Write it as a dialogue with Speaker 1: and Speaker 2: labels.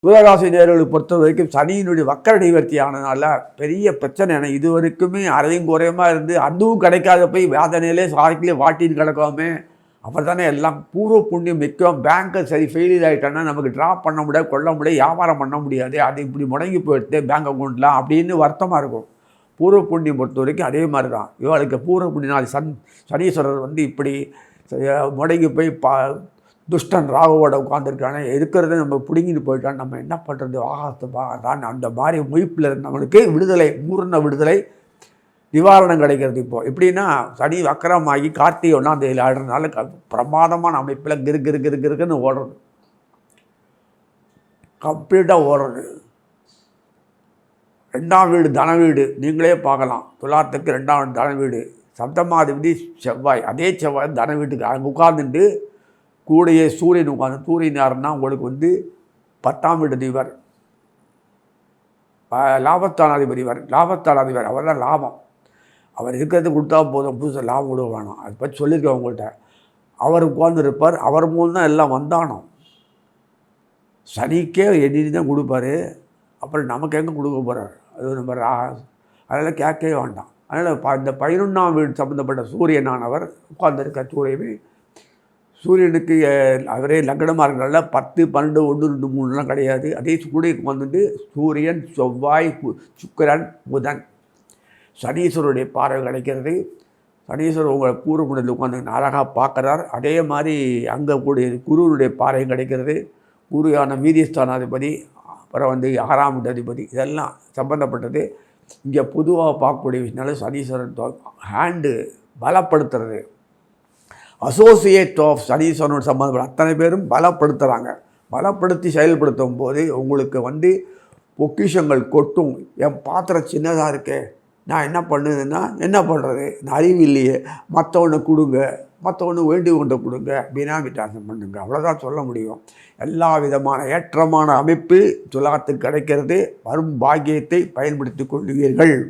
Speaker 1: துளாராசி நேயர்களை பொறுத்த வரைக்கும் சனியினுடைய வக்கர நிவர்த்தி ஆனதுனால பெரிய பிரச்சனை. ஏன்னா இது வரைக்குமே அரையும் குறையமா இருந்து அதுவும் கிடைக்காத போய் வேதனையிலே சாரிக்கிலே வாட்டின்னு கிடக்காமே. அப்புறம் தானே எல்லாம் பூர்வ புண்ணியம் மிக்கம். பேங்கை சரி ஃபெயிலியர் ஆகிட்டோன்னா நமக்கு ட்ராப் பண்ண முடியாது, கொள்ள முடியாது, வியாபாரம் பண்ண முடியாது, அது இப்படி முடங்கி போயிடுது பேங்க் அக்கௌண்ட்லாம் அப்படின்னு வருத்தமாக இருக்கும். பூர்வ புண்ணியம் பொறுத்த வரைக்கும் அதே மாதிரி தான். இவளுக்கு பூர்வ புண்ணிய நாள் சனீஸ்வரர் இப்படி முடங்கி போய் துஷ்டன் ராகுவோட உட்காந்துருக்கானே இருக்கிறத நம்ம பிடுங்கிட்டு போயிட்டான். நம்ம என்ன பண்ணுறது? ஆகாதான் அந்த மாதிரி முயப்பில் இருந்தவனுக்கு விடுதலை, பூர்ண விடுதலை, நிவாரணம் கிடைக்கிறது. இப்போது எப்படின்னா சனி வக்கரமாகி கார்த்திகை 1ஆம் தேதியில் ஆடுறதுனால பிரமாதமான அமைப்பில் கிருக்குன்னு ஓடுறது, கம்ப்ளீட்டாக ஓடுறது. 2ஆம் வீடு தன வீடு நீங்களே பார்க்கலாம். துலாத்துக்கு 2ஆம் வீடு தன வீடு, சப்தமாதிபதி செவ்வாய். அதே செவ்வாய் தன வீட்டுக்கு அங்கே உட்கார்ந்துட்டு கூடையே சூரியன் உட்காந்து. சூரியன் யாருன்னா உங்களுக்கு 10ஆம் வீடு அதிபர், லாபத்தானாதிபதி அவர் தான் லாபம். அவர் இருக்கிறது கொடுத்தா போதும், புதுசாக லாபம் கொடுக்க வேணும். அதை பற்றி சொல்லியிருக்கேன் உங்கள்கிட்ட. அவர் உட்கார்ந்துருப்பார், அவர் மூலம் தான் எல்லாம் வந்தானோ. சனிக்கே எண்ணி தான் கொடுப்பாரு, அப்புறம் நமக்கு எங்கே கொடுக்க போகிறார்? அது நம்ம அதெல்லாம் கேட்கவே வேண்டாம். அதனால் இந்த 11ஆம் வீடு சம்மந்தப்பட்ட சூரியனானவர் உட்கார்ந்துருக்க சூரியனுக்கு அவரே லக்னமாக இருக்கிறனால 10, 12, 1, 2, 3லாம் கிடையாது. அதே சூரியனுக்கு சூரியன், செவ்வாய், சுக்கிரன், புதன், சனீஸ்வரருடைய பார்வை கிடைக்கிறது. சனீஸ்வரர் உங்களை பூர்வ குணத்தில் உட்காந்து அழகாக பார்க்குறார். அதே மாதிரி அங்கே கூடிய குருவனுடைய பார்வையும் கிடைக்கிறது. குருவான வீரியஸ்தானாதிபதி, அப்புறம் 6ஆம் வீட்டு அதிபதி, இதெல்லாம் சம்பந்தப்பட்டது. இங்கே பொதுவாக பார்க்கக்கூடிய விஷயனால சனீஸ்வரன் ஹேண்டு பலப்படுத்துறது. அசோசியேட் ஆஃப் சனீஸ்வரனோட சம்பந்தப்பட்ட அத்தனை பேரும் பலப்படுத்துகிறாங்க. பலப்படுத்தி செயல்படுத்தும் போது உங்களுக்கு பொக்கிஷங்கள் கொட்டும். என் பாத்திரம் சின்னதாக இருக்கே, நான் என்ன பண்ணுதுன்னா என்ன பண்ணுறது? நான் அறிவு இல்லையே, மற்றவொன்று கொடுங்க, மற்றவொன்று வேண்டி கொண்டு கொடுங்க, பினாமி ட்ரான்ஸ்ஃபர் பண்ணுங்க, அவ்வளோதான் சொல்ல முடியும். எல்லா விதமான ஏற்றமான அமைப்பு துலாத்துக்கு கிடைக்கிறது. வரும் பாக்கியத்தை பயன்படுத்தி கொள்வீர்கள்.